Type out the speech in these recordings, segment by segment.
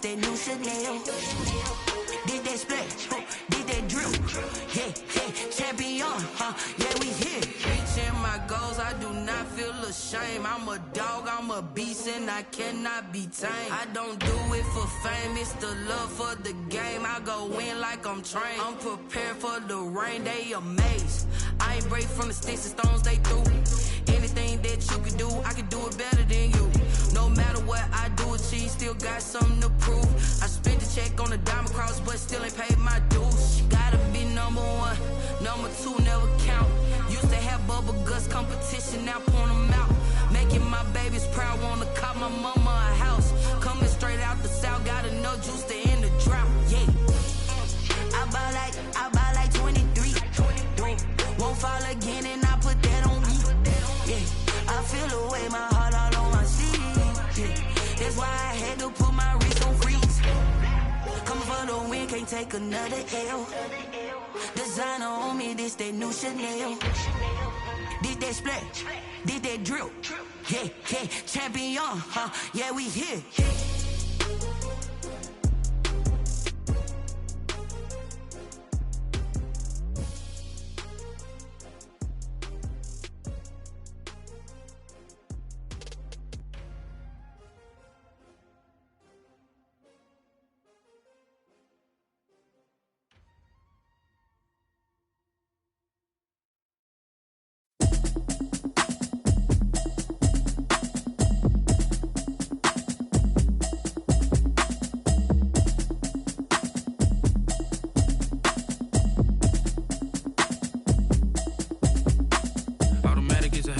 that new Chanel. Did that splash, did that drill. Yeah, champion, yeah, we here. Reaching my goals, I do not feel ashamed. I'm a dog, I'm a beast, and I cannot be tamed. I don't do it for fame, it's the love for the game. I go in like I'm trained. I'm prepared for the rain, they amazed. I ain't break from the sticks and stones they threw. Anything that you can do, I can do it better than you. No matter what I do achieve, still got something to prove. I spent the check on the diamond cross, but still ain't paid my dues. Gotta be number one, number two never count. Used to have bubble guts competition, now point them out. Making my babies proud, wanna cop my mama a house. Coming straight out the south, got enough juice to end the drought. Yeah, I buy like 23. Won't fall again, and I put that on me. Yeah, I feel away, my heart all on my sleeve. Yeah, that's why I had to put my wrist on freeze. Coming for the win, can't take another L. Designer on me, this that new Chanel. Did that splash, did that drill. Yeah, champion, yeah, we here.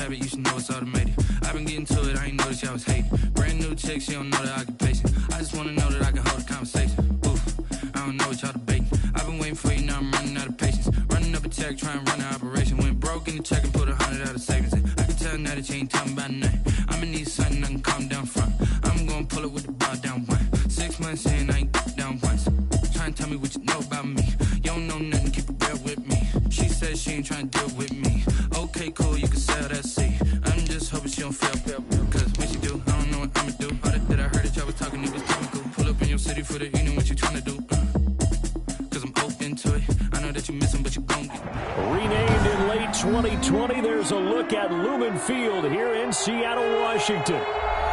You should know it's automated. I've been getting to it, I ain't noticed y'all was hating. Brand new chick, she don't know the occupation. I just wanna know that I can hold a conversation. Oof, I don't know what y'all debating. I've been waiting for you, now I'm running out of patience. Running up a check, trying to run an operation. Went broke in the check and put 100 out of savings in. I can tell now that you ain't talking about nothing. I'ma need something I can calm down front. I'm gonna pull it with the bar down one. 6 months in, I ain't down once. Trying to tell me what you know about me. You don't know nothing, keep it real with me. She says she ain't trying to deal with me. Okay, cool, you can sell that seat. I'm just hoping she don't fail. Cause when she do, I don't know what I'ma do. All that I heard that y'all was talking, it was comical. Pull up in your city for the evening, what you trying to do? Cause I'm open to it. I know that you miss him, but you gon' get Renamed in late 2020, there's a look at Lumen Field here in Seattle, Washington.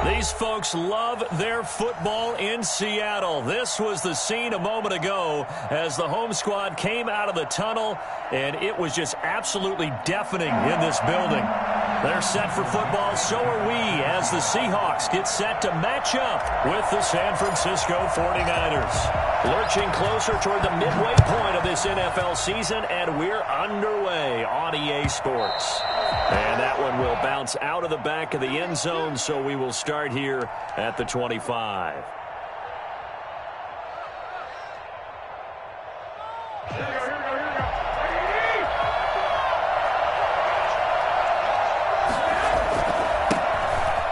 These folks love their football in Seattle. This was the scene a moment ago as the home squad came out of the tunnel, and it was just absolutely deafening in this building. They're set for football, so are we, as the Seahawks get set to match up with the San Francisco 49ers. Lurching closer toward the midway point of this NFL season, and we're underway on EA Sports. And that one will bounce out of the back of the end zone, so we will start here at the 25.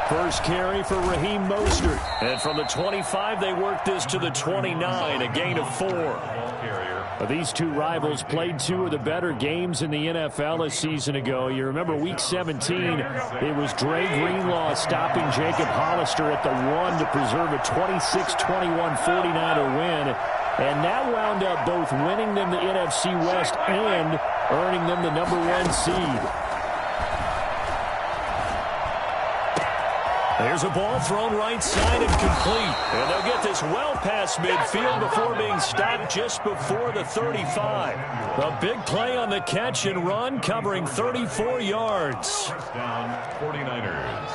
First carry for Raheem Mostert. And from the 25, they work this to the 29, a gain of 4. These two rivals played two of the better games in the NFL a season ago. You remember Week 17, it was Dre Greenlaw stopping Jacob Hollister at the 1 to preserve a 26-21 49er win. And that wound up both winning them the NFC West and earning them the #1 seed. There's a ball thrown right side and complete. And they'll get this well past midfield before being stopped just before the 35. A big play on the catch and run, covering 34 yards. Down 49ers.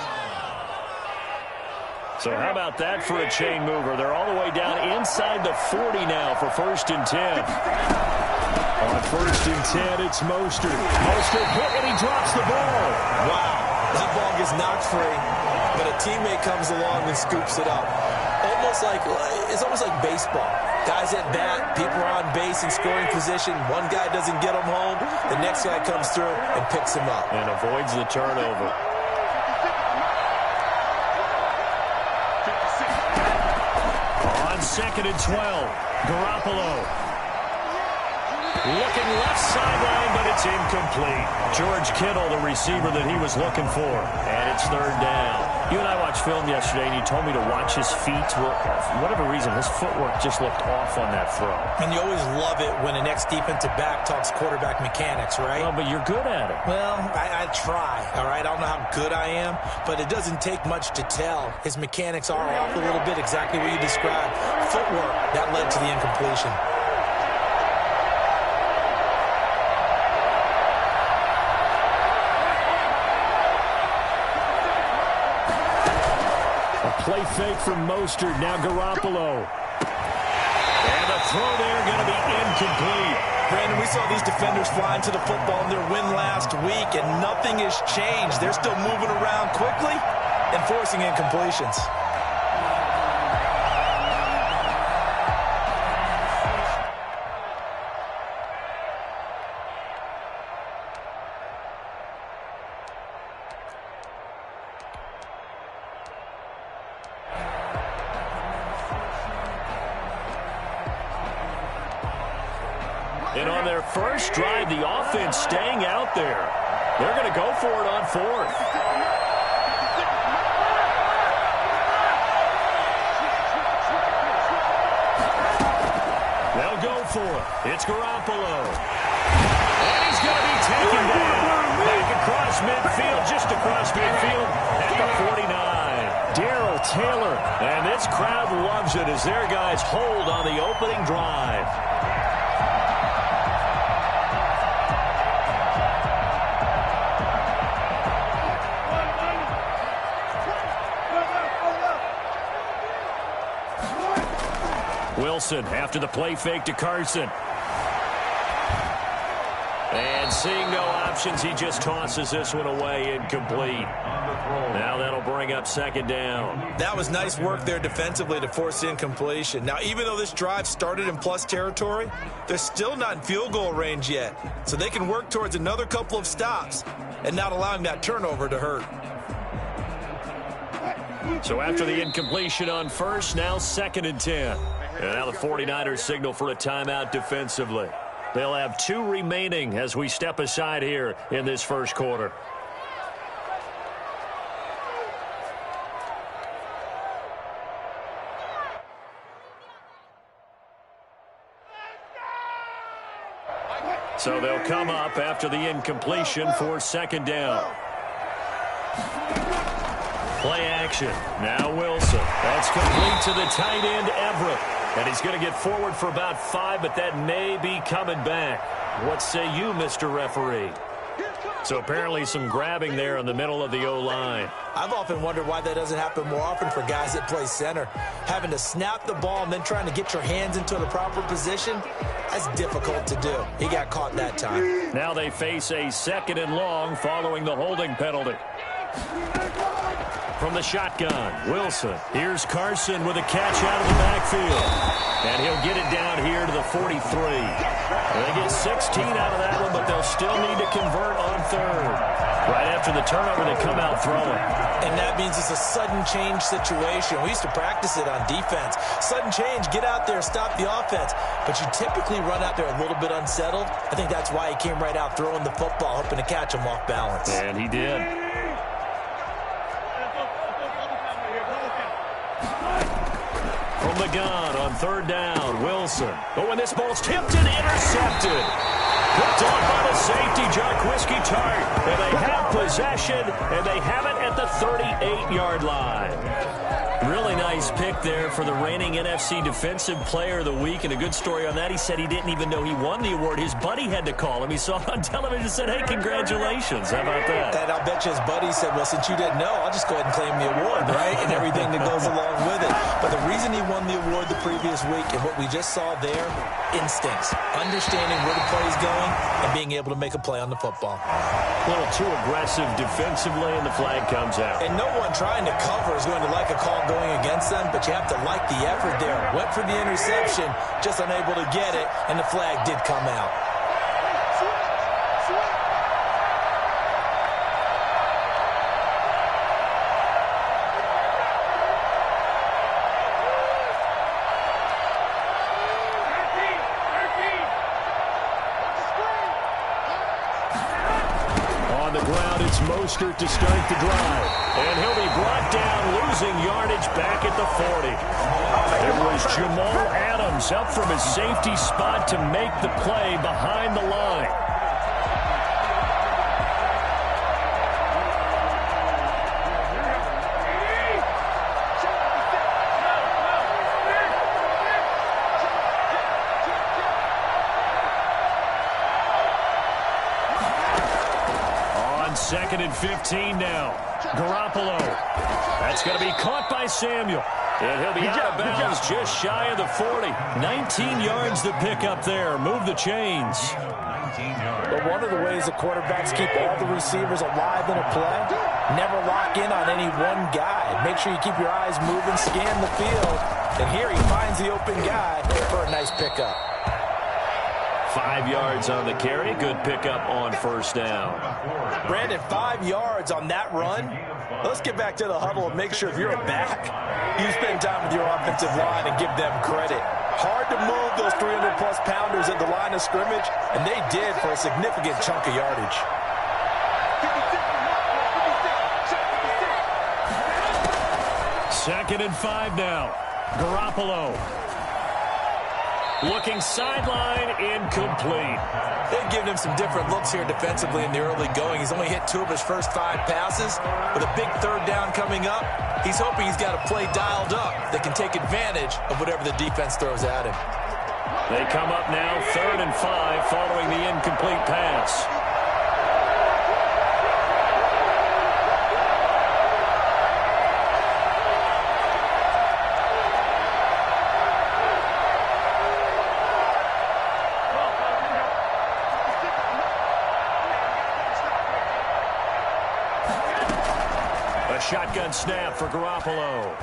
So how about that for a chain mover? They're all the way down inside the 40 now for 1st and 10. On 1st and 10, it's Mostert. Mostert hit and he drops the ball. Wow. That ball gets knocked free, but a teammate comes along and scoops it up. It's almost like baseball. Guys at bat, people are on base in scoring position. One guy doesn't get him home. The next guy comes through and picks him up. And avoids the turnover. On 2nd and 12, Garoppolo. Looking left sideline, but it's incomplete. George Kittle, the receiver that he was looking for. And it's 3rd down. You and I watched film yesterday, and you told me to watch his feet. Well, for whatever reason, his footwork just looked off on that throw. And you always love it when an ex-defensive back talks quarterback mechanics, right? Well, but you're good at it. Well, I try, all right? I don't know how good I am, but it doesn't take much to tell. His mechanics are off a little bit, exactly what you described. Footwork, that led to the incompletion. Play fake from Mostert. Now Garoppolo. And the throw there going to be incomplete. Brandon, we saw these defenders flying to the football in their win last week, and nothing has changed. They're still moving around quickly and forcing incompletions. And on their first drive, the offense staying out there. They're going to go for it on fourth. They'll go for it. It's Garoppolo. And he's going to be taken down. Back across midfield, just across midfield at the 49. Darrell Taylor. And this crowd loves it as their guys hold on the opening drive. Wilson after the play fake to Carson. And seeing no options, he just tosses this one away, incomplete. Now that'll bring up second down. That was nice work there defensively to force incompletion. Now, even though this drive started in plus territory, they're still not in field goal range yet. So they can work towards another couple of stops and not allowing that turnover to hurt. So after the incompletion on first, now 2nd and 10. And now the 49ers signal for a timeout defensively. They'll have 2 remaining as we step aside here in this first quarter. So they'll come up after the incompletion for second down. Play action. Now Wilson. That's complete to the tight end, Everett. And he's going to get forward for about 5, but that may be coming back. What say you, Mr. Referee? So apparently some grabbing there in the middle of the O-line. I've often wondered why that doesn't happen more often for guys that play center. Having to snap the ball and then trying to get your hands into the proper position, that's difficult to do. He got caught that time. Now they face a 2nd and long following the holding penalty. From the shotgun, Wilson. Here's Carson with a catch out of the backfield. And he'll get it down here to the 43. They get 16 out of that one, but they'll still need to convert on third. Right after the turnover, they come out throwing. And that means it's a sudden change situation. We used to practice it on defense. Sudden change, get out there, stop the offense. But you typically run out there a little bit unsettled. I think that's why he came right out throwing the football, hoping to catch him off balance. And he did. From the gun on third down, Wilson. But when this ball's tipped and intercepted. Picked off by the safety, Jarquiski Tart. And they have possession, and they have it at the 38-yard line. Really nice pick there for the reigning NFC Defensive Player of the Week. And a good story on that, he said he didn't even know he won the award. His buddy had to call him. He saw it on television and said, hey, congratulations. How about that? And I'll bet you his buddy said, well, since you didn't know, I'll just go ahead and claim the award, right? And everything that goes along with it. But the reason he won the award the previous week and what we just saw there, instincts. Understanding where the play is going and being able to make a play on the football. A little too aggressive defensively, and the flag comes out. And no one trying to cover is going to like a call going against them, but you have to like the effort there. Went for the interception, just unable to get it, and the flag did come out. Mostert to start the drive. And he'll be brought down, losing yardage back at the 40. It was Jamal Adams up from his safety spot to make the play behind the line. Second and 15 now. Garoppolo. That's going to be caught by Samuel. And he'll be out of bounds just shy of the 40. 19 yards to pick up there. Move the chains. But one of the ways the quarterbacks keep all the receivers alive in a play, never lock in on any one guy. Make sure you keep your eyes moving, scan the field. And here he finds the open guy for a nice pickup. 5 yards on the carry. Good pickup on first down. Brandon, 5 yards on that run. Let's get back to the huddle and make sure if you're a back, you spend time with your offensive line and give them credit. Hard to move those 300-plus pounders at the line of scrimmage, and they did for a significant chunk of yardage. Second and 5 now. Garoppolo. Looking sideline, incomplete. They've given him some different looks here defensively in the early going. He's only hit 2 of his first 5 passes. With a big third down coming up, he's hoping he's got a play dialed up that can take advantage of whatever the defense throws at him. They come up now, 3rd and 5, following the incomplete pass. Shotgun snap for Garoppolo.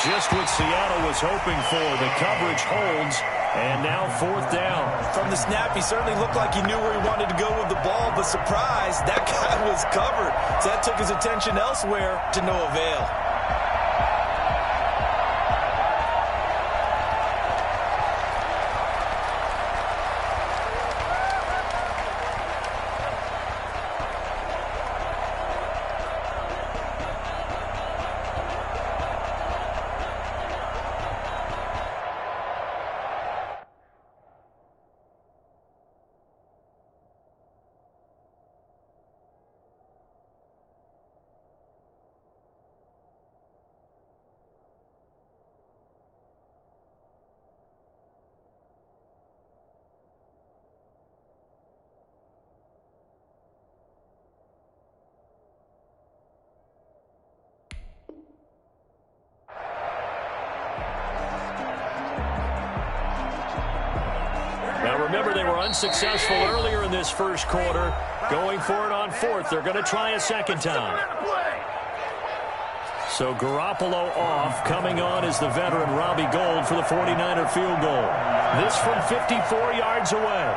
Just what Seattle was hoping for. The coverage holds, and now 4th down. From the snap, he certainly looked like he knew where he wanted to go with the ball, but surprise, that guy was covered. So that took his attention elsewhere to no avail. Remember, they were unsuccessful earlier in this first quarter. Going for it on 4th. They're going to try a second time. So Garoppolo off. Coming on is the veteran Robbie Gould for the 49er field goal. This from 54 yards away.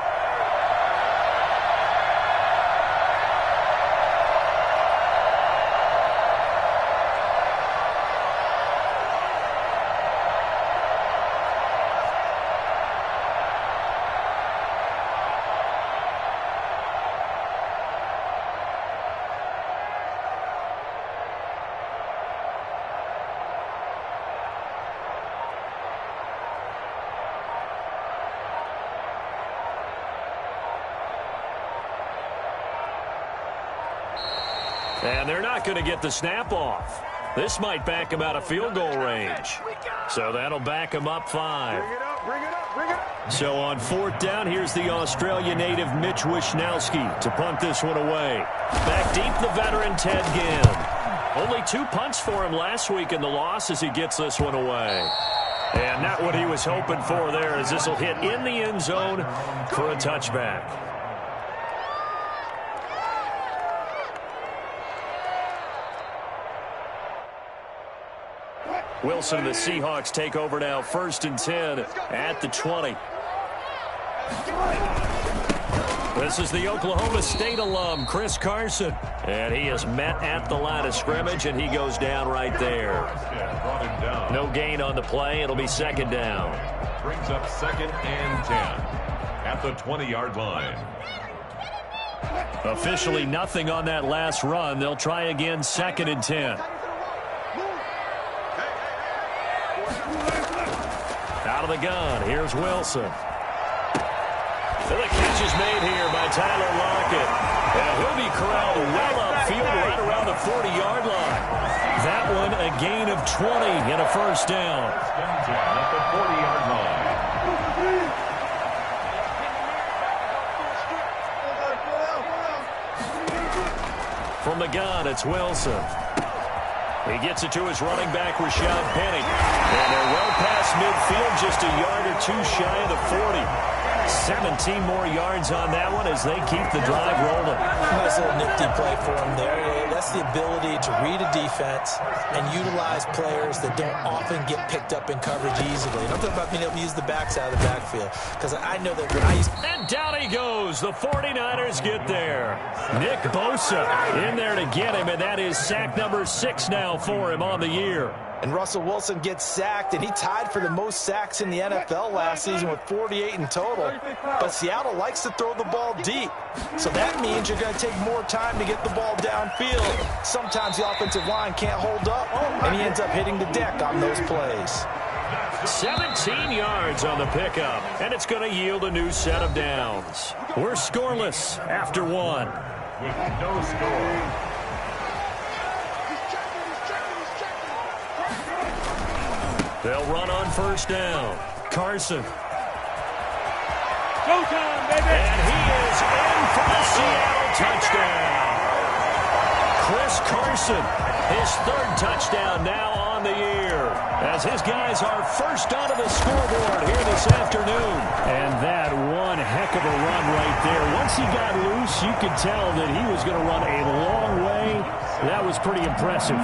And they're not going to get the snap off. This might back him out of field goal range. So that'll back him up 5. So on 4th down, here's the Australia native Mitch Wishnowsky to punt this one away. Back deep, the veteran Ted Ginn. Only 2 punts for him last week in the loss as he gets this one away. And not what he was hoping for there, as this will hit in the end zone for a touchback. Wilson and the Seahawks take over now, 1st and 10 at the 20. This is the Oklahoma State alum, Chris Carson. And he is met at the line of scrimmage, and he goes down right there. No gain on the play. It'll be 2nd down. Brings up 2nd and 10 at the 20-yard line. Officially nothing on that last run. They'll try again, 2nd and 10. Out of the gun, here's Wilson. So the catch is made here by Tyler Lockett. And he'll be corralled well upfield right around the 40-yard line. That one a gain of 20 and a first down. At the 40-yard line. From the gun, it's Wilson. He gets it to his running back, Rashad Penny. And they're well past midfield, just a yard or two shy of the 40. 17 more yards on that one as they keep the drive rolling. Nice little nifty play for him there. That's the ability to read a defense and utilize players that don't often get picked up in coverage easily. And I'm talking about being able to use the backs out of the backfield. Because I know that when I used... And down he goes. The 49ers get there. Nick Bosa in there to get him, and that is sack number 6 now for him on the year. And Russell Wilson gets sacked, and he tied for the most sacks in the NFL last season with 48 in total. But Seattle likes to throw the ball deep. So that means you're going to take more time to get the ball downfield. Sometimes the offensive line can't hold up, and he ends up hitting the deck on those plays. 17 yards on the pickup, and it's going to yield a new set of downs. We're scoreless after one. With no score. They'll run on first down. Carson. Go time, baby! And he is in for the Seattle touchdown. Chris Carson, his 3rd touchdown now on the year, as his guys are first onto the scoreboard here this afternoon. And that one heck of a run right there. Once he got loose, you could tell that he was going to run a long way. That was pretty impressive.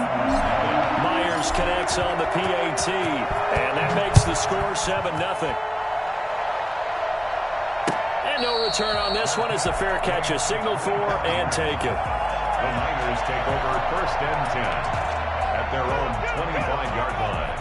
Myers connects on the PAT, and that makes the score 7-0. And no return on this one as the fair catch is signaled for and taken. The Niners take over 1st and 10 at their own 25-yard line.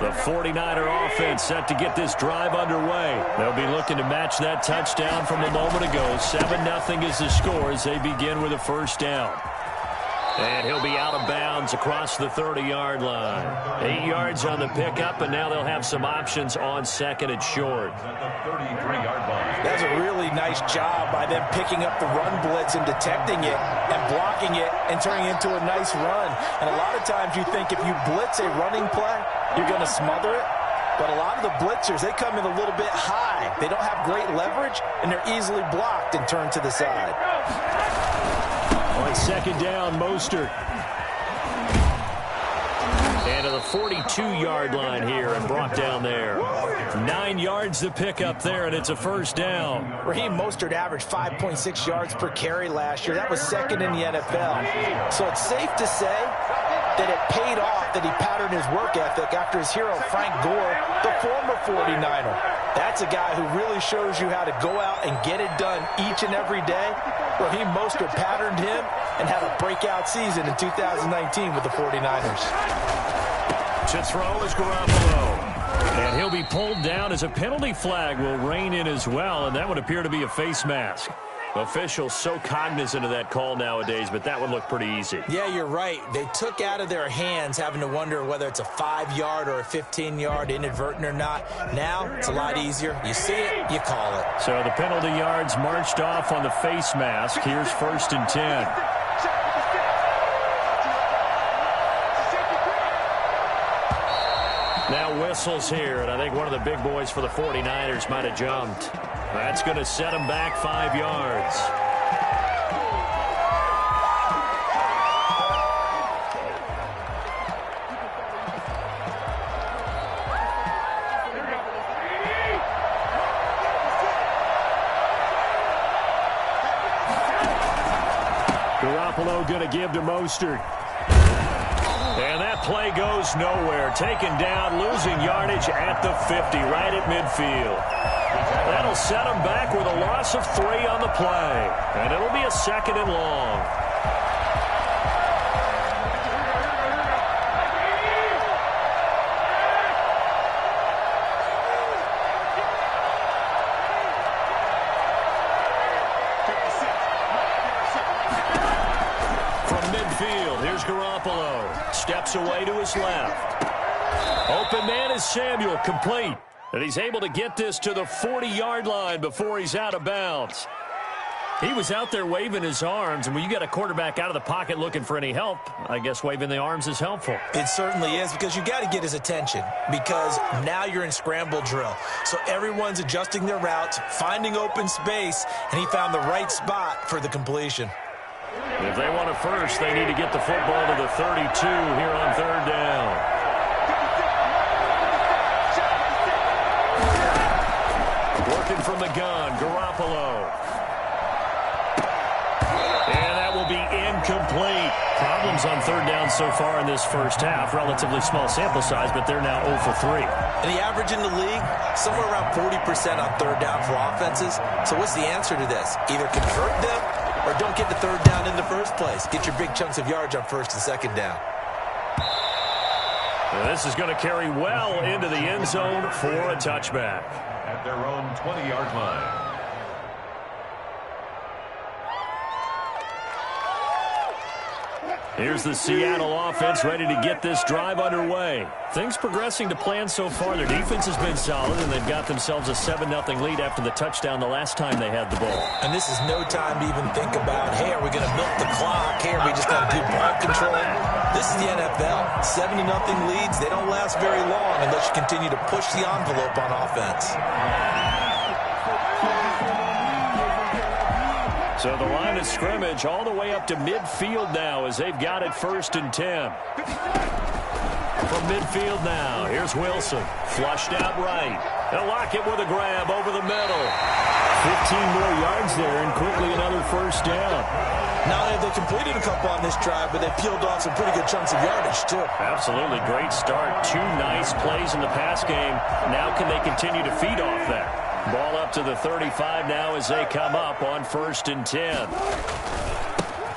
The 49er offense set to get this drive underway. They'll be looking to match that touchdown from a moment ago. 7-0 is the score as they begin with a first down. And he'll be out of bounds across the 30-yard line. 8 yards on the pickup, and now they'll have some options on 2nd and short. At the 33-yard line. That's a really nice job by them picking up the run blitz and detecting it and blocking it and turning it into a nice run. And a lot of times you think if you blitz a running play, you're going to smother it. But a lot of the blitzers, they come in a little bit high. They don't have great leverage, and they're easily blocked and turned to the side. On 2nd down, Mostert. And to the 42-yard line here and brought down there. 9 yards to pick up there, and it's a first down. Raheem Mostert averaged 5.6 yards per carry last year. That was 2nd in the NFL. So it's safe to say that it paid off that he patterned his work ethic after his hero, Frank Gore, the former 49er. That's a guy who really shows you how to go out and get it done each and every day. Raheem Mostert patterned him and had a breakout season in 2019 with the 49ers. To throw is Garoppolo. And he'll be pulled down as a penalty flag will rein in as well, and that would appear to be a face mask. Officials so cognizant of that call nowadays, but that would look pretty easy. Yeah, you're right. They took out of their hands having to wonder whether it's a 5-yard or a 15-yard, inadvertent or not. Now, it's a lot easier. You see it, you call it. So the penalty yards marched off on the face mask. Here's 1st and 10. Now whistles here, and I think one of the big boys for the 49ers might have jumped. That's going to set him back 5 yards. Garoppolo going to give to Mostert. And that play goes nowhere. Taken down, losing yardage at the 50, right at midfield. That'll set them back with a loss of 3 on the play. And it'll be a 2nd and long. Here's Garoppolo. Steps away to his left. Open man is Samuel, complete. And he's able to get this to the 40-yard line before he's out of bounds. He was out there waving his arms, and when you got a quarterback out of the pocket looking for any help, I guess waving the arms is helpful. It certainly is, because you got to get his attention, because now you're in scramble drill. So everyone's adjusting their routes, finding open space, and he found the right spot for the completion. If they want a first, they need to get the football to the 32 here on 3rd down. Working from the gun, Garoppolo. And that will be incomplete. Problems on 3rd down so far in this first half. Relatively small sample size, but they're now 0 for 3. And the average in the league, somewhere around 40% on 3rd down for offenses. So what's the answer to this? Either convert them or don't get the 3rd down in the first place. Get your big chunks of yards on 1st and 2nd down. And this is going to carry well into the end zone for a touchback. At their own 20-yard line. Here's the Seattle offense ready to get this drive underway. Things progressing to plan so far. Their defense has been solid, and they've got themselves a 7-0 lead after the touchdown the last time they had the ball. And this is no time to even think about, hey, are we going to milk the clock? Hey, are we just going to do ball control? This is the NFL. 7-0 leads, they don't last very long unless you continue to push the envelope on offense. So the line of scrimmage all the way up to midfield now as they've got it 1st and 10. From midfield now, here's Wilson. Flushed out right. They'll lock it with a grab over the middle. 15 more yards there and quickly another 1st down. Not only have they completed a couple on this drive, but they peeled off some pretty good chunks of yardage, too. Absolutely. Great start. 2 nice plays in the pass game. Now can they continue to feed off that? Ball up to the 35 now as they come up on 1st and 10.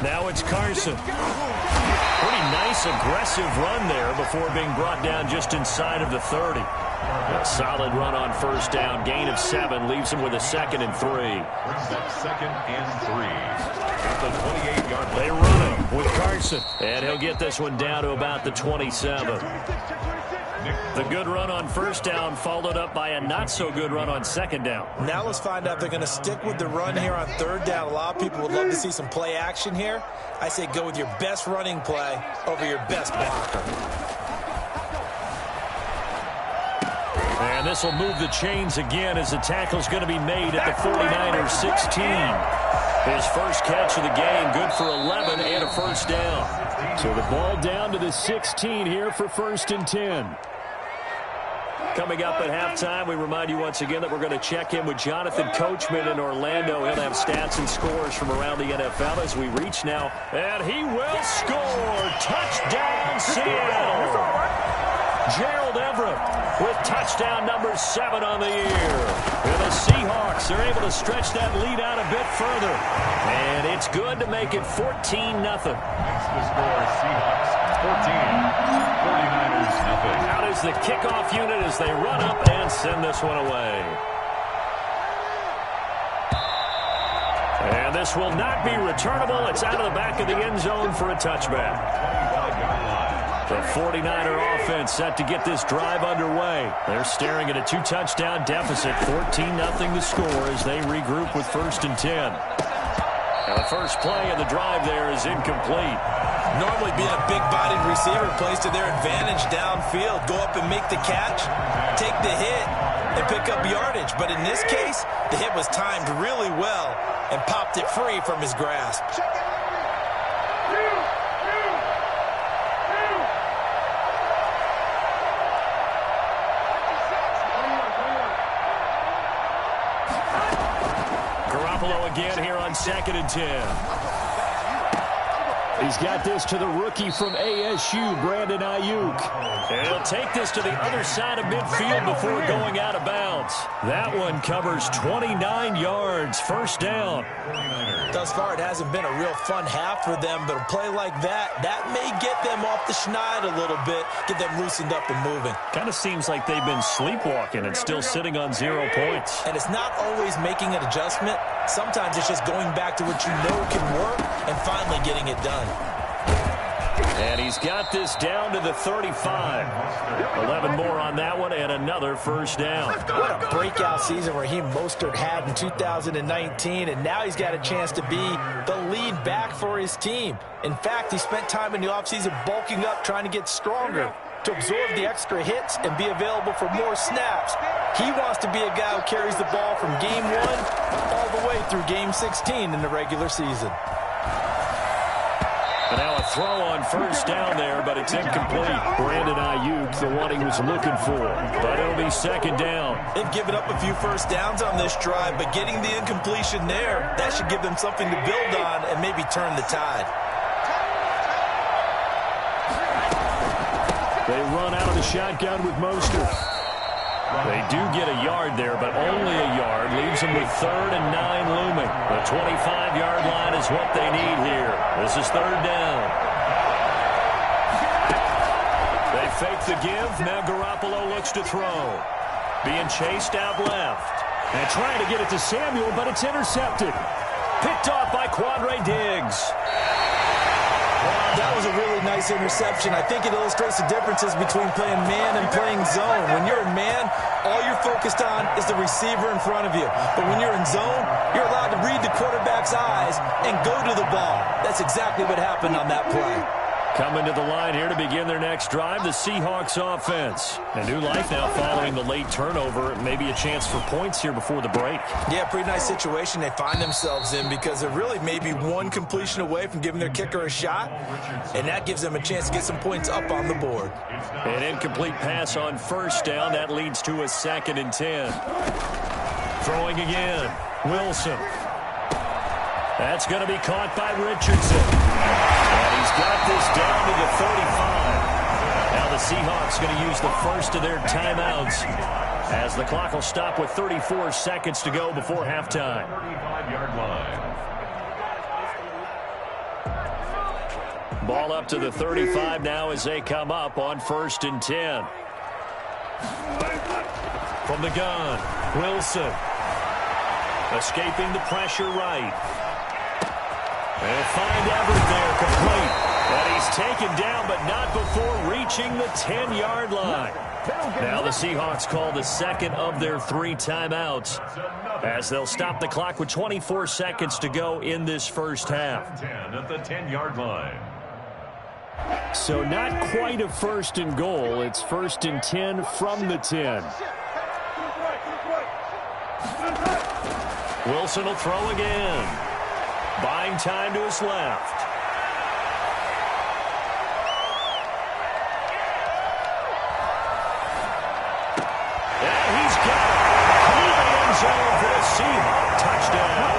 Now it's Carson. Pretty nice aggressive run there before being brought down just inside of the 30. A solid run on 1st down. Gain of 7 leaves him with a 2nd and 3. Brings up 2nd and 3. At the 28-yard line. They run him with Carson. And he'll get this one down to about the 27. The good run on 1st down followed up by a not-so-good run on 2nd down. Now let's find out if they're going to stick with the run here on 3rd down. A lot of people would love to see some play action here. I say go with your best running play over your best blocker. And this will move the chains again as the tackle's going to be made at the 49ers 16. His first catch of the game, good for 11 and a 1st down. So the ball down to the 16 here for 1st and 10. Coming up at halftime, we remind you once again that we're going to check in with Jonathan Coachman in Orlando. He'll have stats and scores from around the NFL as we reach now. And he will score. Touchdown, Seattle. Gerald Everett with touchdown number 7 on the year. And the Seahawks are able to stretch that lead out a bit further. And it's good to make it 14-0. That's the score. Seahawks 14. 49ers nothing. Out is the kickoff unit as they run up and send this one away. And this will not be returnable. It's out of the back of the end zone for a touchback. 25-yard line. The 49er offense set to get this drive underway. They're staring at a 2-touchdown deficit. 14-0 the score as they regroup with 1st and 10. Now the first play of the drive there is incomplete. Normally being a big-bodied receiver plays to their advantage downfield. Go up and make the catch, take the hit, and pick up yardage. But in this case, the hit was timed really well and popped it free from his grasp. Garoppolo again here on 2nd and 10. He's got this to the rookie from ASU, Brandon Ayuk. And he'll take this to the other side of midfield before going out of bounds. That one covers 29 yards, first down. Thus far, it hasn't been a real fun half for them, but a play like that may get them off the schneid a little bit, get them loosened up and moving. Kind of seems like they've been sleepwalking and still sitting on 0 points. And it's not always making an adjustment. Sometimes it's just going back to what you know can work and finally getting it done. And he's got this down to the 35. 11 more on that one and another first down. What a breakout season Raheem Mostert had in 2019, and now he's got a chance to be the lead back for his team. In fact, he spent time in the offseason bulking up, trying to get stronger, to absorb the extra hits and be available for more snaps. He wants to be a guy who carries the ball from game 1 all the way through game 16 in the regular season. And now a throw on first down there, but it's incomplete. Brandon Ayuk, the one he was looking for. But it'll be second down. They've given up a few first downs on this drive, but getting the incompletion there, that should give them something to build on and maybe turn the tide. They run out of the shotgun with Mostert. They do get a yard there, but only a yard. Leaves them with 3rd and 9 looming. The 25-yard line is what they need here. This is 3rd down. They fake the give. Now Garoppolo looks to throw. Being chased out left. And trying to get it to Samuel, but it's intercepted. Picked off by Quandre Diggs. That was a really nice interception. I think it illustrates the differences between playing man and playing zone. When you're in man, all you're focused on is the receiver in front of you. But when you're in zone, you're allowed to read the quarterback's eyes and go to the ball. That's exactly what happened on that play. Coming to the line here to begin their next drive, the Seahawks offense. A new life now following the late turnover. Maybe a chance for points here before the break. Yeah, pretty nice situation they find themselves in because they're really maybe one completion away from giving their kicker a shot, and that gives them a chance to get some points up on the board. An incomplete pass on first down. That leads to a 2nd and 10. Throwing again. Wilson. That's going to be caught by Richardson. And he's got this down to the 35. Now the Seahawks going to use the first of their timeouts as the clock will stop with 34 seconds to go before halftime. 35-yard line. Ball up to the 35 now as they come up on 1st and 10. From the gun, Wilson. Escaping the pressure right. They'll find Everett there, complete. And he's taken down, but not before reaching the 10-yard line. Now the Seahawks call the second of their 3 timeouts as they'll stop the clock with 24 seconds to go in this first half. 10 at the 10-yard line. So not quite a 1st and goal. It's 1st and 10 from the 10. Wilson will throw again. Buying time to his left. And he's got it. Through the end zone for the Seahawks touchdown.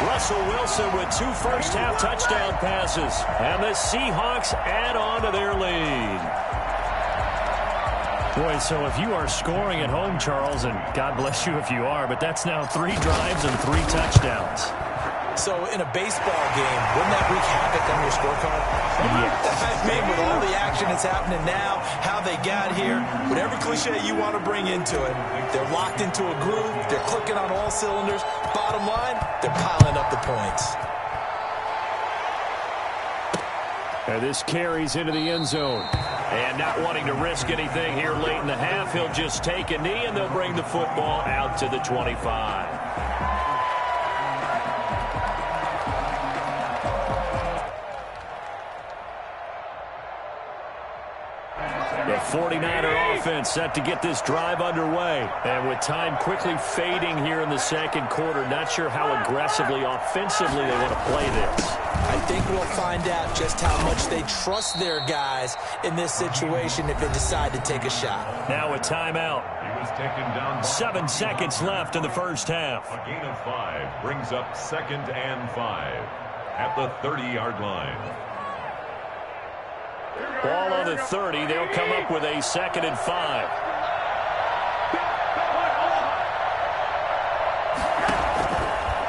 Russell Wilson with 2 first-half touchdown passes. And the Seahawks add on to their lead. Boy, so if you are scoring at home, Charles, and God bless you if you are, but that's now 3 drives and 3 touchdowns. So in a baseball game, wouldn't that wreak havoc on your scorecard? Yes. I mean, with all the action that's happening now, how they got here, whatever cliche you want to bring into it, they're locked into a groove, they're clicking on all cylinders. Bottom line, they're piling up the points. And this carries into the end zone. And not wanting to risk anything here late in the half, he'll just take a knee, and they'll bring the football out to the 25. The 49er offense set to get this drive underway. And with time quickly fading here in the second quarter, not sure how aggressively, offensively they want to play this. I think we'll find out just how much they trust their guys in this situation if they decide to take a shot. Now a timeout. He was taken down. 7 seconds left in the first half. A gain of 5 brings up 2nd and 5. at the 30-yard line. Ball on the 30. They'll come up with a 2nd and 5.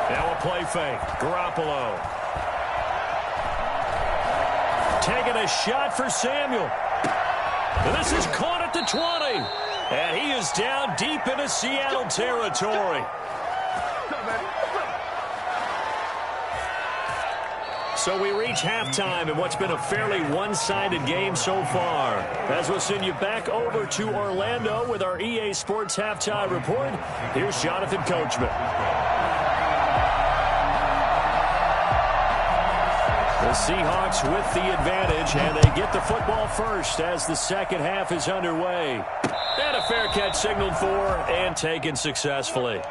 Now a play fake. Garoppolo. Taking a shot for Samuel. This is caught at the 20. And he is down deep into Seattle territory. So we reach halftime in what's been a fairly one-sided game so far. As we'll send you back over to Orlando with our EA Sports Halftime Report, here's Jonathan Coachman. The Seahawks with the advantage, and they get the football first as the second half is underway. And a fair catch signaled for and taken successfully.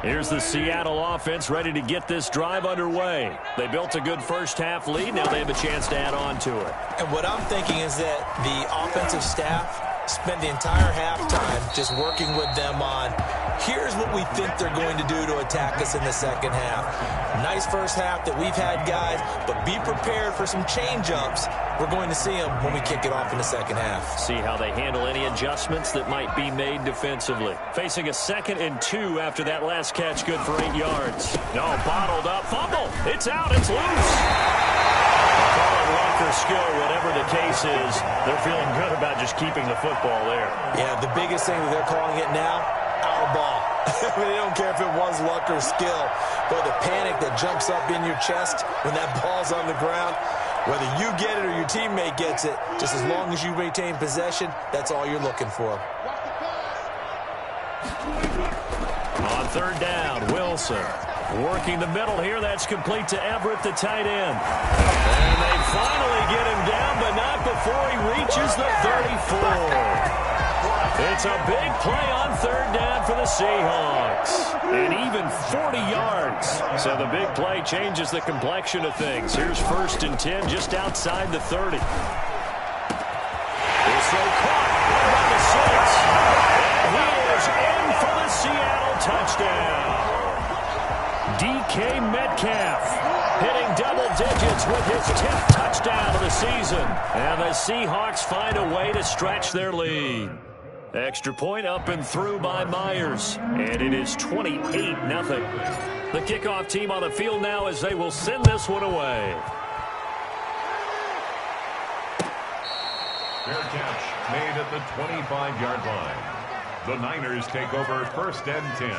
Here's the Seattle offense ready to get this drive underway. They built a good first-half lead. Now they have a chance to add on to it. And what I'm thinking is that the offensive staff spent the entire halftime just working with them on, here's what we think they're going to do to attack us in the second half. Nice first half that we've had, guys, but be prepared for some change-ups. We're going to see them when we kick it off in the second half. See how they handle any adjustments that might be made defensively. Facing a 2nd and 2 after that last catch, good for 8 yards. No, bottled up, fumble. It's out, it's loose. Call it luck or skill, whatever the case is, they're feeling good about just keeping the football there. Yeah, the biggest thing that they're calling it now, our ball. They don't care if it was luck or skill, but the panic that jumps up in your chest when that ball's on the ground, whether you get it or your teammate gets it, just as long as you retain possession, that's all you're looking for. On 3rd down, Wilson working the middle here. That's complete to Everett, the tight end. And they finally get him down, but not before he reaches the 34. It's a big play on 3rd down for the Seahawks. And even 40 yards. So the big play changes the complexion of things. Here's 1st and 10 just outside the 30. This throw caught by the 6. And he is in for the Seattle touchdown. DK Metcalf hitting double digits with his 10th touchdown of the season. And the Seahawks find a way to stretch their lead. Extra point up and through by Myers. And it is 28-0. The kickoff team on the field now as they will send this one away. Fair catch made at the 25-yard line. The Niners take over 1st and 10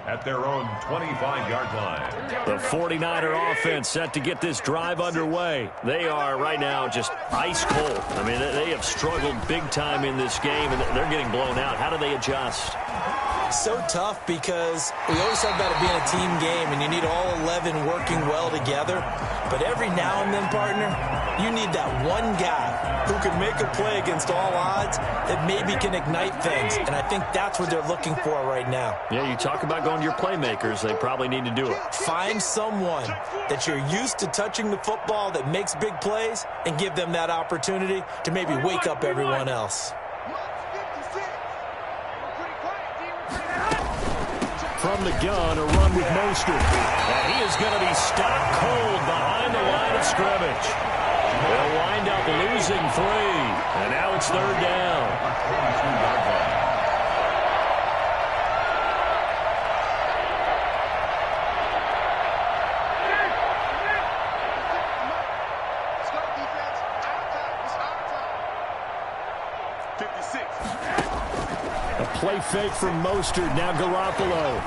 at their own 25-yard line. The 49er offense set to get this drive underway. They are right now just ice cold. I mean, they have struggled big time in this game, and they're getting blown out. How do they adjust? So tough because we always talk about it being a team game, and you need all 11 working well together. But every now and then, partner, you need that one guy who can make a play against all odds that maybe can ignite things. And I think that's what they're looking for right now. Yeah, you talk about going to your playmakers. They probably need to do it. Find someone that you're used to touching the football that makes big plays and give them that opportunity to maybe wake up everyone else. From the gun, a run with Mostert. And he is going to be stopped cold behind the line of scrimmage. They'll wind up losing 3. And now it's 3rd down. A play fake from Mostert. Now Garoppolo.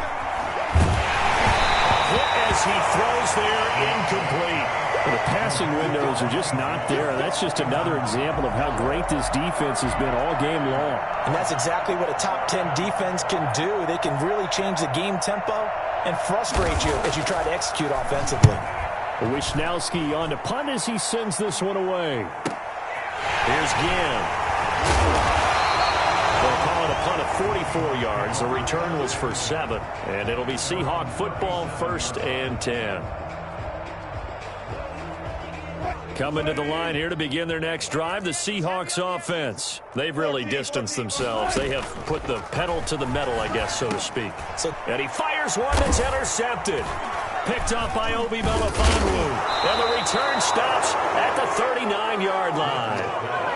Hit as he throws there, incomplete. The passing windows are just not there. That's just another example of how great this defense has been all game long. And that's exactly what a top 10 defense can do. They can really change the game tempo and frustrate you as you try to execute offensively. Wisnowski on to punt as he sends this one away. Here's Ginn. They'll call it a punt of 44 yards. The return was for 7. And it'll be Seahawk football, 1st and 10. Coming to the line here to begin their next drive, the Seahawks offense. They've really distanced themselves. They have put the pedal to the metal, I guess, so to speak. And he fires one that's intercepted. Picked up by Obi Melifonwu. And the return stops at the 39-yard line.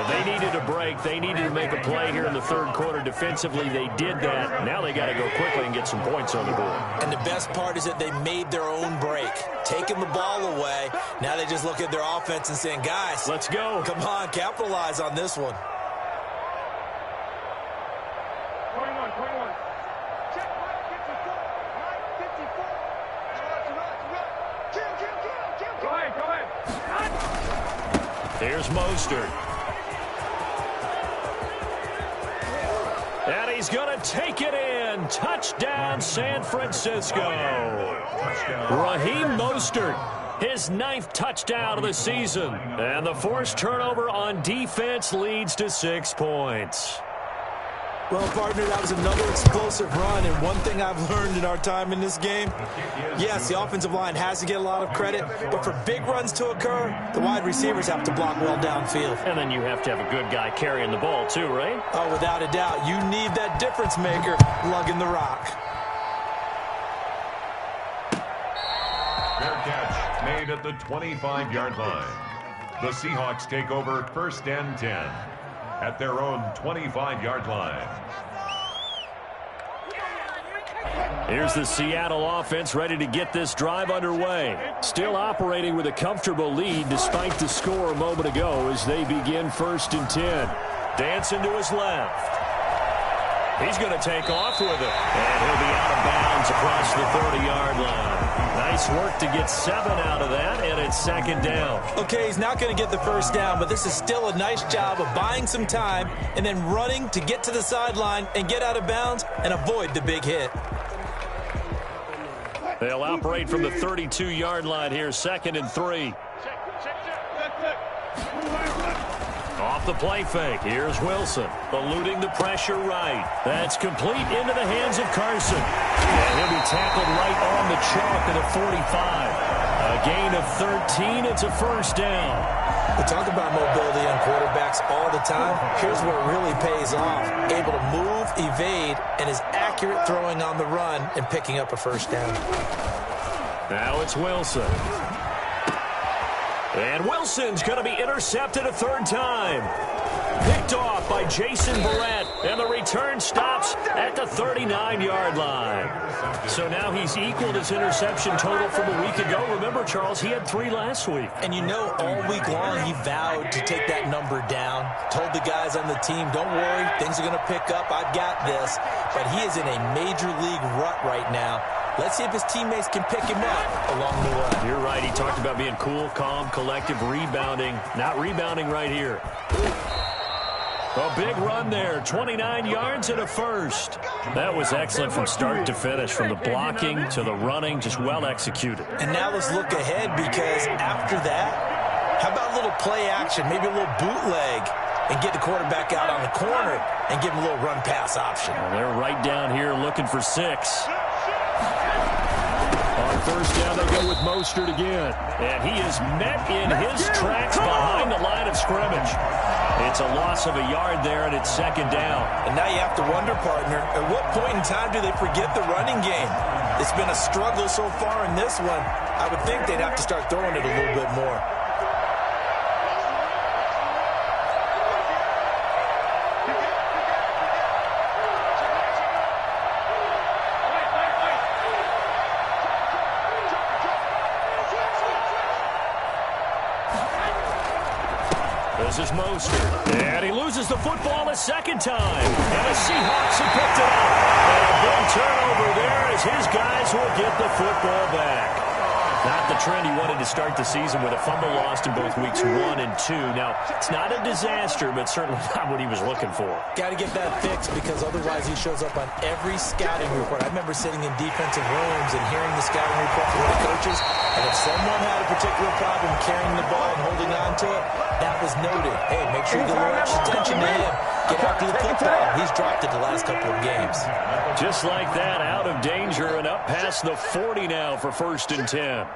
They needed a break. They needed to make a play here in the third quarter. Defensively, they did that. Now they got to go quickly and get some points on the board. And the best part is that they made their own break. Taking the ball away. Now they just look at their offense and saying, guys, let's go. Come on, capitalize on this one. 21. Check, Mike 54. Kill. Go ahead. Here's Mostert. And he's going to take it in. Touchdown, San Francisco. Raheem Mostert, his 9th touchdown of the season. And the forced turnover on defense leads to 6 points. Well, partner, that was another explosive run, and one thing I've learned in our time in this game, yes, the offensive line has to get a lot of credit, but for big runs to occur, the wide receivers have to block well downfield. And then you have to have a good guy carrying the ball too, right? Oh, without a doubt. You need that difference maker lugging the rock. Fair catch made at the 25-yard line. The Seahawks take over 1st and 10 at their own 25-yard line. Here's the Seattle offense ready to get this drive underway. Still operating with a comfortable lead despite the score a moment ago as they begin 1st and 10. Dancing to his left. He's going to take off with it. And he'll be out of bounds across the 30-yard line. Nice work to get 7 out of that, and it's 2nd down. Okay, he's not going to get the 1st down, but this is still a nice job of buying some time and then running to get to the sideline and get out of bounds and avoid the big hit. They'll operate from the 32-yard line here, 2nd and 3. Off the play fake. Here's Wilson, eluding the pressure right. That's complete into the hands of Carson. And he'll be tackled right on the chalk at the 45. A gain of 13. It's a 1st down. We talk about mobility on quarterbacks all the time. Here's where it really pays off. Able to move, evade, and is accurate throwing on the run and picking up a 1st down. Now it's Wilson. And Wilson's going to be intercepted a 3rd time. Picked off by Jason Barrett. And the return stops at the 39-yard line. So now he's equaled his interception total from a week ago. Remember, Charles, he had 3 last week. And you know, all week long he vowed to take that number down. Told the guys on the team, don't worry, things are going to pick up. I've got this. But he is in a major league rut right now. Let's see if his teammates can pick him up along the way. You're right. He talked about being cool, calm, collective, rebounding. Not rebounding right here. A big run there. 29 yards and a 1st. That was excellent from start to finish, from the blocking to the running, just well executed. And now let's look ahead, because after that, how about a little play action, maybe a little bootleg, and get the quarterback out on the corner and give him a little run-pass option. Well, they're right down here looking for 6. On 1st down, they go with Mostert again. And he is met in his tracks behind the line of scrimmage. It's a loss of a yard there, and it's 2nd down. And now you have to wonder, partner, at what point in time do they forget the running game? It's been a struggle so far in this one. I would think they'd have to start throwing it a little bit more. This is Mostert. And he loses the football a 2nd time. And the Seahawks have picked it up. And a big turnover there as his guys will get the football back. Not the trend he wanted to start the season with a fumble lost in both weeks 1 and 2. Now, it's not a disaster, but certainly not what he was looking for. Got to get that fixed, because otherwise he shows up on every scouting report. I remember sitting in defensive rooms and hearing the scouting report from the coaches, and if someone had a particular problem carrying the ball and holding on to it, that was noted. Hey, make sure you get a little extra attention to him. Get after the football. He's dropped it the last couple of games. Just like that, out of danger and up past the 40 now for 1st and 10.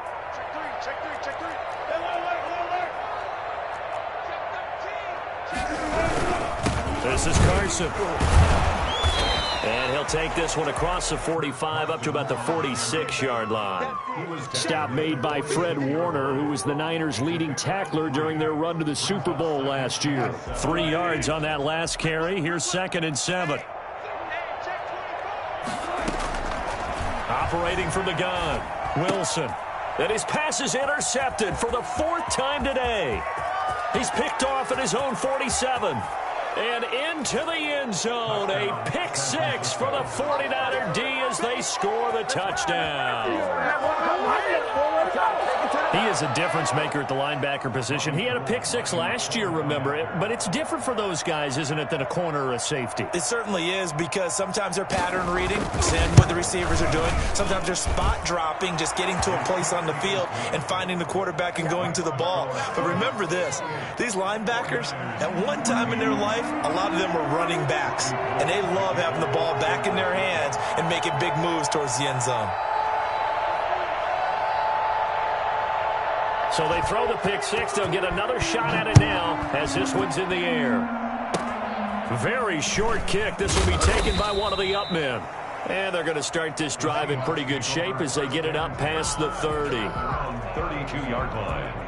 This is Carson. And he'll take this one across the 45 up to about the 46-yard line. Stop made by Fred Warner, who was the Niners' leading tackler during their run to the Super Bowl last year. 3 yards on that last carry. Here's 2nd and 7. Operating from the gun, Wilson. And his pass is intercepted for the 4th time today. He's picked off at his own 47. And into the end zone, a pick 6 for the 49er D as they score the touchdown. He is a difference maker at the linebacker position. He had a pick 6 last year, remember it, but it's different for those guys, isn't it, than a corner or a safety? It certainly is, because sometimes they're pattern reading, seeing what the receivers are doing. Sometimes they're spot dropping, just getting to a place on the field and finding the quarterback and going to the ball. But remember this, these linebackers, at one time in their life, a lot of them were running backs, and they love having the ball back in their hands and making big moves towards the end zone. So they throw the pick 6. They'll get another shot at it now as this one's in the air. Very short kick. This will be taken by one of the up men. And they're going to start this drive in pretty good shape as they get it up past the 30. 32-yard line.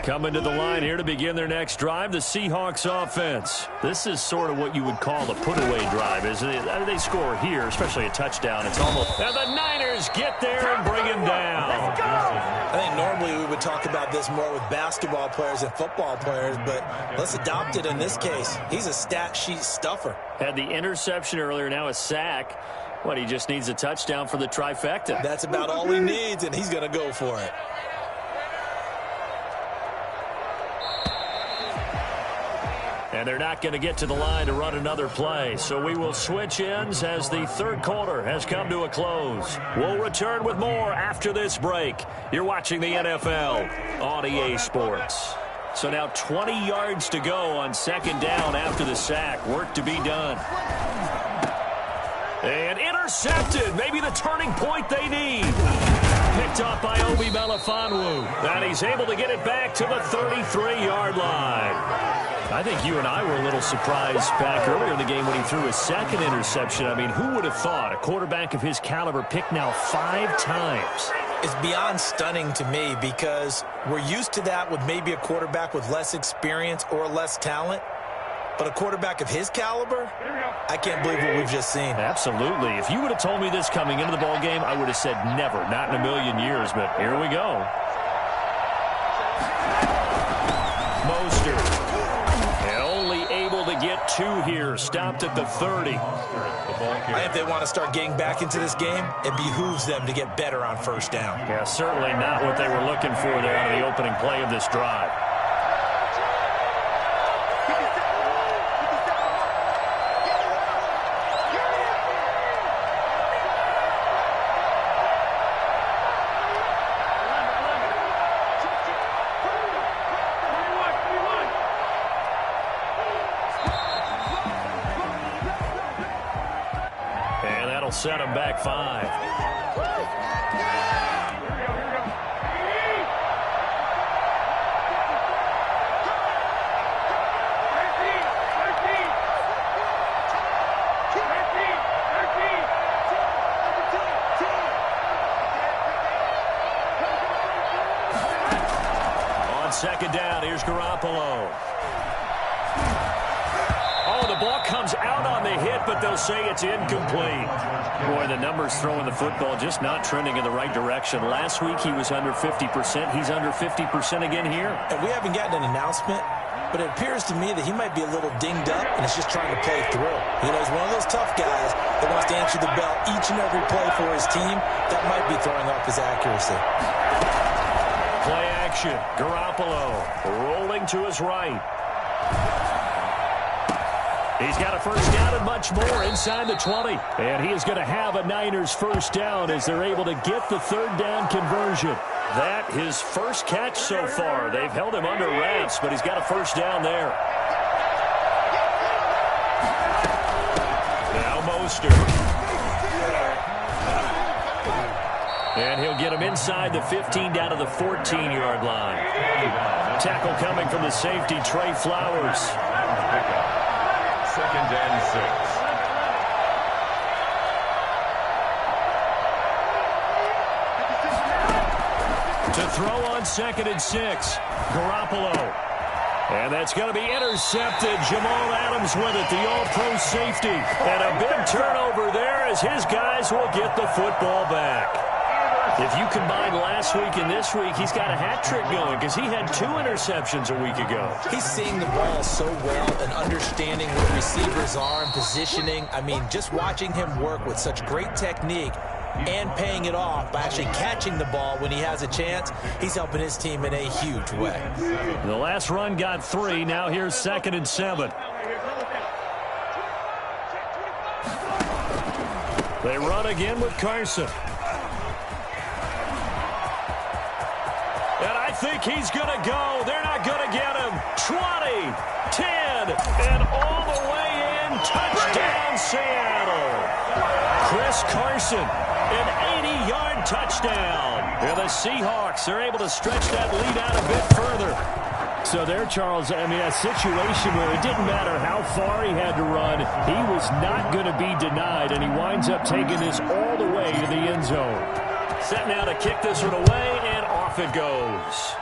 Coming to the line here to begin their next drive, the Seahawks offense. This is sort of what you would call a put-away drive, isn't it? They score here, especially a touchdown. It's almost... And the Niners get there and bring him down. I think normally we would talk about this more with basketball players and football players, but let's adopt it in this case. He's a stat sheet stuffer. Had the interception earlier, now a sack. What, he just needs a touchdown for the trifecta. That's about all he needs, and he's going to go for it. And they're not going to get to the line to run another play. So we will switch ends as the third quarter has come to a close. We'll return with more after this break. You're watching the NFL on EA Sports. So now 20 yards to go on 2nd down after the sack. Work to be done. And intercepted. Maybe the turning point they need. Picked up by Obi Melifonwu. And he's able to get it back to the 33-yard line. I think you and I were a little surprised back earlier in the game when he threw his 2nd interception. I mean, who would have thought a quarterback of his caliber picked now 5 times? It's beyond stunning to me, because we're used to that with maybe a quarterback with less experience or less talent. But a quarterback of his caliber, I can't believe what we've just seen. Absolutely. If you would have told me this coming into the ball game, I would have said never, not in a million years. But here we go. Mostert. Get 2 here, stopped at the 30. I think they want to start getting back into this game. It behooves them to get better on 1st down. Yeah, certainly not what they were looking for there out of the opening play of this drive. Set him back 5. On 2nd down, here's Garoppolo. Oh, the ball comes out on the hit, but they'll say it's incomplete. Boy, the numbers throwing the football just not trending in the right direction. Last week he was under 50%. He's under 50% again here. And we haven't gotten an announcement, but it appears to me that he might be a little dinged up and is just trying to play through. You know, he's one of those tough guys that wants to answer the bell each and every play for his team. That might be throwing off his accuracy. Play action. Garoppolo rolling to his right. He's got a 1st down and much more inside the 20. And he is going to have a Niners 1st down as they're able to get the 3rd down conversion. That his 1st catch so far. They've held him under wraps, but he's got a 1st down there. Now Mostert. And he'll get him inside the 15 down to the 14-yard line. Tackle coming from the safety, Trey Flowers. pickup. 2nd and 6. To throw on 2nd and 6. Garoppolo. And that's going to be intercepted. Jamal Adams with it, the all-pro safety. And a big turnover there as his guys will get the football back. If you combine last week and this week, he's got a hat trick going because he had 2 interceptions a week ago. He's seeing the ball so well and understanding where receivers are and positioning. I mean, just watching him work with such great technique and paying it off by actually catching the ball when he has a chance, he's helping his team in a huge way. The last run got 3. Now here's 2nd and 7. They run again with Carson. And I think he's going to go. They're not going to get him. 20, 10, and all the way in. Touchdown, Seattle. Chris Carson, an 80-yard touchdown. And the Seahawks, they're able to stretch that lead out a bit further. So there, Charles, I mean, a situation where it didn't matter how far he had to run, he was not going to be denied, and he winds up taking this all the way to the end zone. Set now to kick this one away, and off it goes.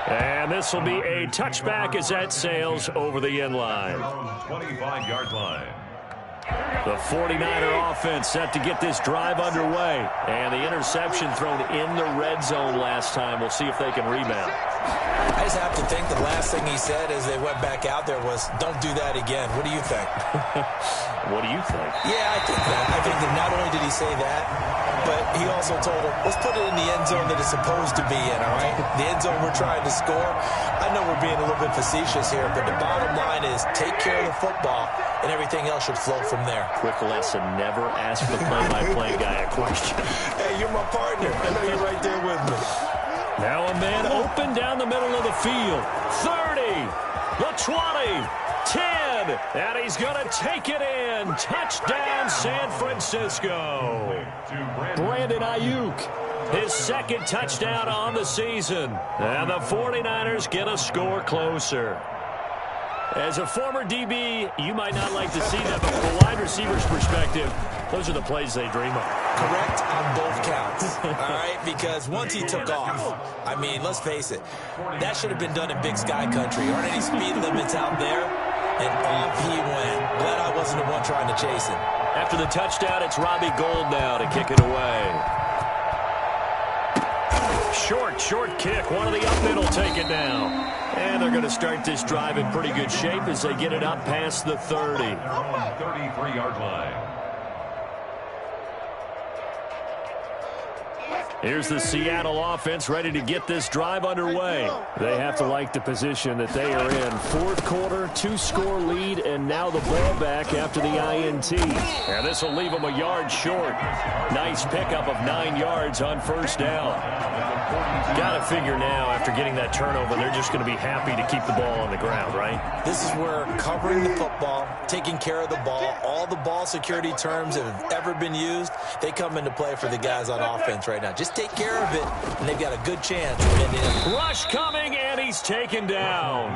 And this will be a touchback as that sails over the end line. 25-yard line. The 49er offense set to get this drive underway. And the interception thrown in the red zone last time. We'll see if they can rebound. I just have to think the last thing he said as they went back out there was, don't do that again. What do you think? What do you think? Yeah, I think that. I think that not only did he say that, but he also told him, let's put it in the end zone that it's supposed to be in, all right? The end zone we're trying to score. I know we're being a little bit facetious here, but the bottom line is take care of the football, and everything else should flow from there. Quick lesson, never ask the play-by-play guy a question. Hey, you're my partner. I know you're right there with me. Now a man open down the middle of the field. 30, the 20, 10, and he's going to take it in. Touchdown, San Francisco. Brandon Ayuk, his 2nd touchdown on the season. And the 49ers get a score closer. As a former DB, you might not like to see that, but from a wide receiver's perspective, those are the plays they dream of. Correct on both counts, all right? Because once he took off, I mean, let's face it, that should have been done in Big Sky country. Aren't any speed limits out there? And off he went. Glad I wasn't the one trying to chase him. After the touchdown, it's Robbie Gould now to kick it away. Short kick. One of the up mid will take it now. And they're going to start this drive in pretty good shape as they get it up past the 30. 33-yard line. Here's the Seattle offense ready to get this drive underway. They have to like the position that they are in. 4th quarter, 2-score lead, and now the ball back after the INT. And this will leave them a yard short. Nice pickup of 9 yards on 1st down. Got to figure now, after getting that turnover, they're just going to be happy to keep the ball on the ground, right? This is where covering the football, taking care of the ball, all the ball security terms that have ever been used, they come into play for the guys on offense right now. Just take care of it, and they've got a good chance of ending it. Rush coming, and he's taken down.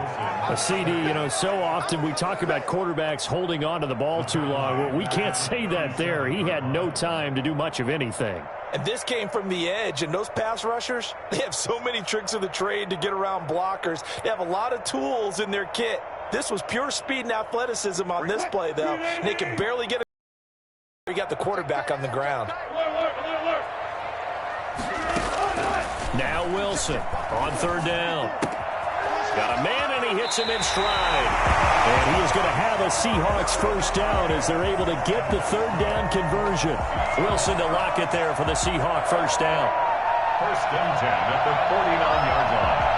A CD, you know, so often we talk about quarterbacks holding on to the ball too long. Well, we can't say that there. He had no time to do much of anything. And this came from the edge, and those pass rushers, they have so many tricks of the trade to get around blockers. They have a lot of tools in their kit. This was pure speed and athleticism on this play, though. And they could barely get it. We got the quarterback on the ground. Now Wilson on 3rd down. Got a man, and he hits him in stride. And he is going to have a Seahawks 1st down as they're able to get the 3rd down conversion. Wilson to lock it there for the Seahawk 1st down. 1st and 10 at the 49-yard line.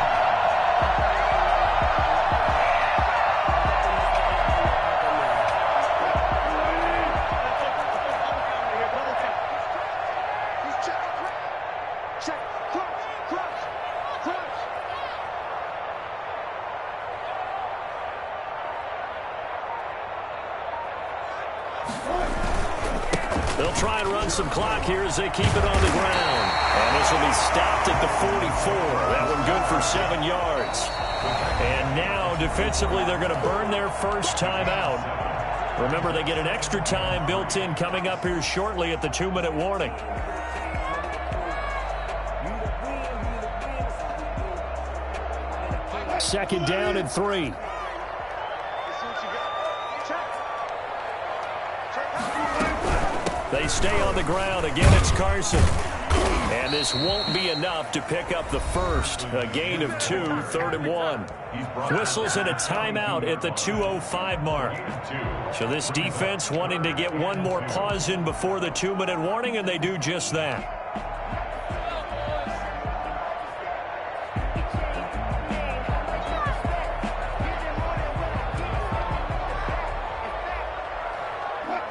They'll They'll try and run some clock here as they keep it on the ground. And this will be stopped at the 44. That one good for 7 yards. And now, defensively, they're going to burn their first time out. Remember, they get an extra time built in coming up here shortly at the 2-minute warning. Second down and 3. They stay on the ground. Again, it's Carson. And this won't be enough to pick up the first. A gain of 2, 3rd and 1. Whistles in a timeout at the 2:05 mark. So this defense wanting to get one more pause in before the 2-minute warning, and they do just that.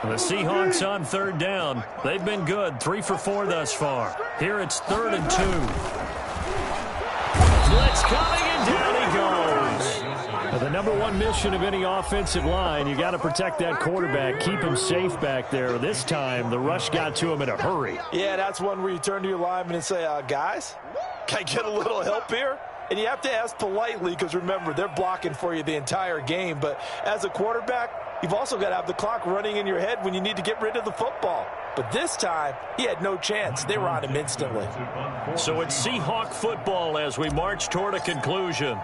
The Seahawks on 3rd down. They've been good. 3 for 4 thus far. Here it's 3rd and 2. Blitz coming, and down he goes. The number one mission of any offensive line, you got to protect that quarterback, keep him safe back there. This time, the rush got to him in a hurry. Yeah, that's one where you turn to your lineman and say, guys, can I get a little help here? And you have to ask politely because, remember, they're blocking for you the entire game. But as a quarterback, you've also got to have the clock running in your head when you need to get rid of the football. But this time, he had no chance. They were on him instantly. So it's Seahawk football as we march toward a conclusion.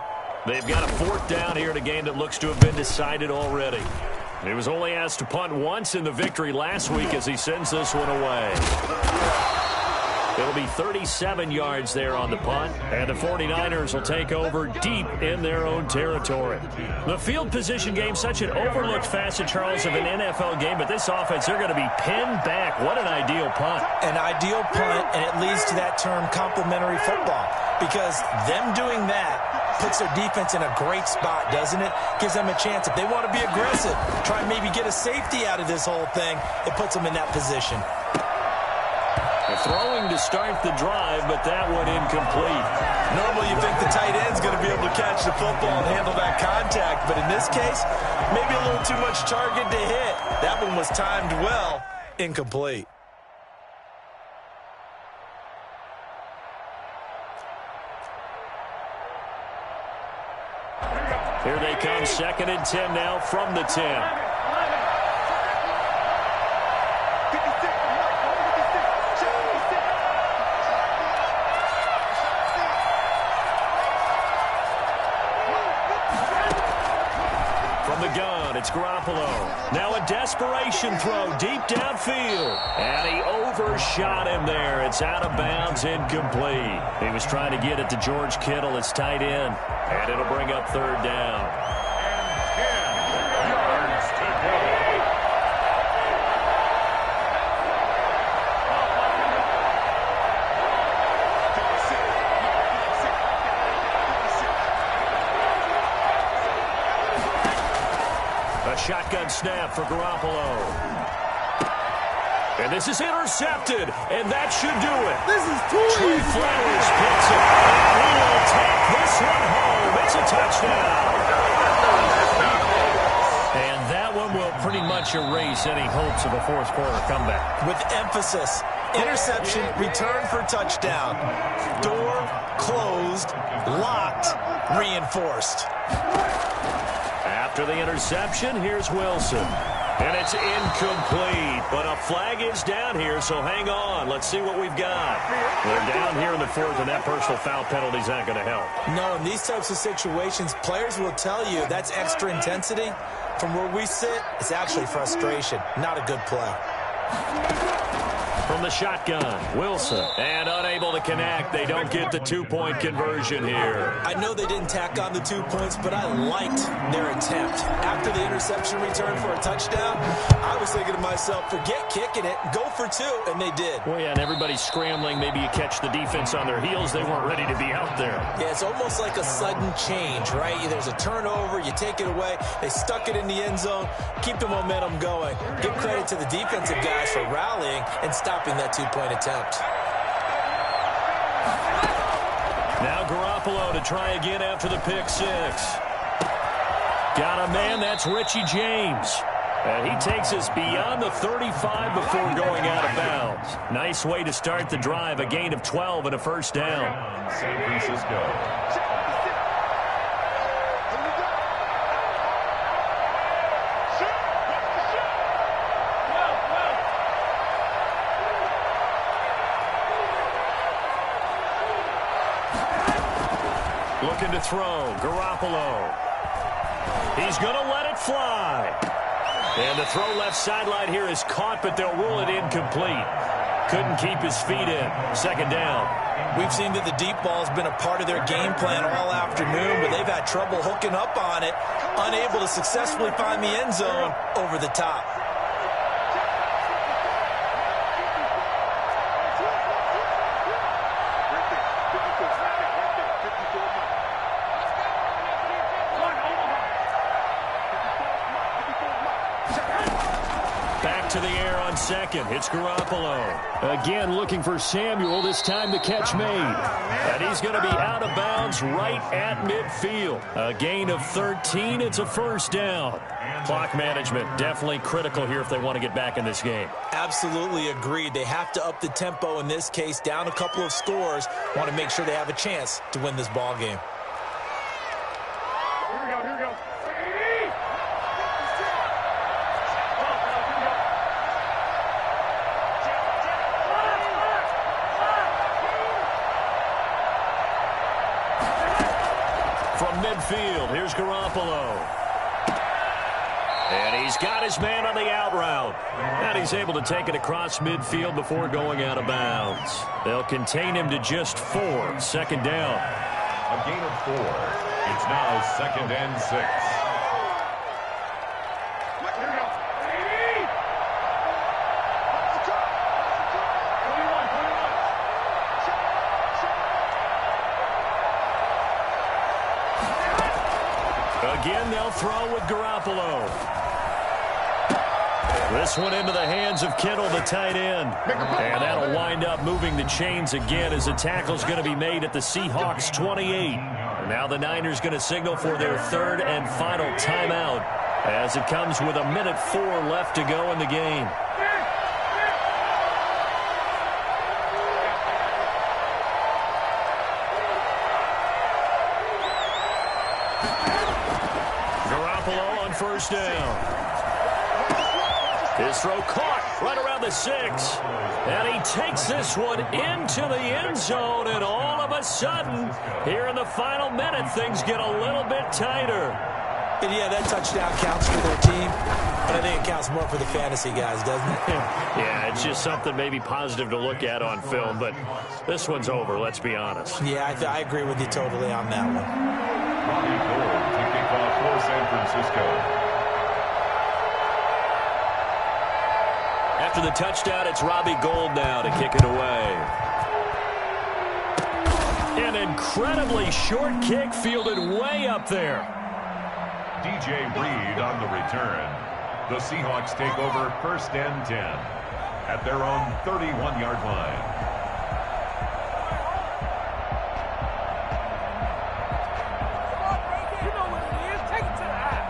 They've got a 4th down here in a game that looks to have been decided already. He was only asked to punt once in the victory last week as he sends this one away. It'll be 37 yards there on the punt, and the 49ers will take over deep in their own territory. The field position game, such an overlooked facet, Charles, of an NFL game, but this offense, they're going to be pinned back. What an ideal punt. An ideal punt, and it leads to that term complementary football, because them doing that puts their defense in a great spot, doesn't it? Gives them a chance. If they want to be aggressive, try and maybe get a safety out of this whole thing, it puts them in that position. Throwing to start the drive, but that one incomplete. Normally you think the tight end's going to be able to catch the football and handle that contact, but in this case, maybe a little too much target to hit. That one was timed well, incomplete. Here they come, 2nd and 10 now from the 10. It's Garoppolo. Now a desperation throw deep downfield. And he overshot him there. It's out of bounds, incomplete. He was trying to get it to George Kittle, his tight end. And it'll bring up 3rd down. And 10 yards to go. Shotgun snap for Garoppolo. And this is intercepted, and that should do it. This is Trey Flowers picks it. And he will take this one home. It's a touchdown. And that one will pretty much erase any hopes of a fourth-quarter comeback. With emphasis, interception, return for touchdown. Door closed, locked, reinforced. After the interception, here's Wilson. And it's incomplete, but a flag is down here, so hang on. Let's see what we've got. They're down here in the 4th, and that personal foul penalty's not going to help. No, in these types of situations, players will tell you that's extra intensity. From where we sit, it's actually frustration, not a good play. From the shotgun, Wilson, and unable to connect. They don't get the 2-point conversion here. I know they didn't tack on the 2 points, but I liked their attempt. After the interception return for a touchdown, I was thinking to myself, forget kicking it, go for 2, and they did. Well, yeah, and everybody's scrambling. Maybe you catch the defense on their heels. They weren't ready to be out there. Yeah, it's almost like a sudden change, right? There's a turnover, you take it away, they stuck it in the end zone, keep the momentum going. Give credit to the defensive guys for rallying and stopping that 2-point attempt. Now Garoppolo to try again after the pick 6. Got a man, that's Richie James. And he takes us beyond the 35 before going out of bounds. Nice way to start the drive. A gain of 12 and a first down. San Francisco. Looking to throw. Garoppolo. He's going to let it fly. And the throw left sideline here is caught, but they'll rule it incomplete. Couldn't keep his feet in. Second down. We've seen that the deep ball has been a part of their game plan all afternoon, but they've had trouble hooking up on it, unable to successfully find the end zone over the top. To the air on second. It's Garoppolo. Again looking for Samuel. This time the catch made. And he's going to be out of bounds right at midfield. A gain of 13. It's a first down. Clock management definitely critical here if they want to get back in this game. Absolutely agreed. They have to up the tempo in this case. Down a couple of scores. Want to make sure they have a chance to win this ball game. Here we go. From midfield, here's Garoppolo. And he's got his man on the out route. And he's able to take it across midfield before going out of bounds. They'll contain him to just 4. Second down. A gain of 4. It's now 2nd and 6. Again, they'll throw with Garoppolo. This one into the hands of Kittle, the tight end. And that'll wind up moving the chains again as the tackle's going to be made at the Seahawks 28. And now the Niners going to signal for their third and final timeout as it comes with 1:04 left to go in the game. First down. His throw caught right around the 6. And he takes this one into the end zone. And all of a sudden, here in the final minute, things get a little bit tighter. And yeah, that touchdown counts for their team. But I think it counts more for the fantasy guys, doesn't it? Yeah, it's just something maybe positive to look at on film. But this one's over, let's be honest. Yeah, I agree with you totally on that one. Robbie Gould to kick off for San Francisco. After the touchdown, it's Robbie Gould now to kick it away. An incredibly short kick fielded way up there. DJ Reed on the return. The Seahawks take over 1st and 10 at their own 31-yard line.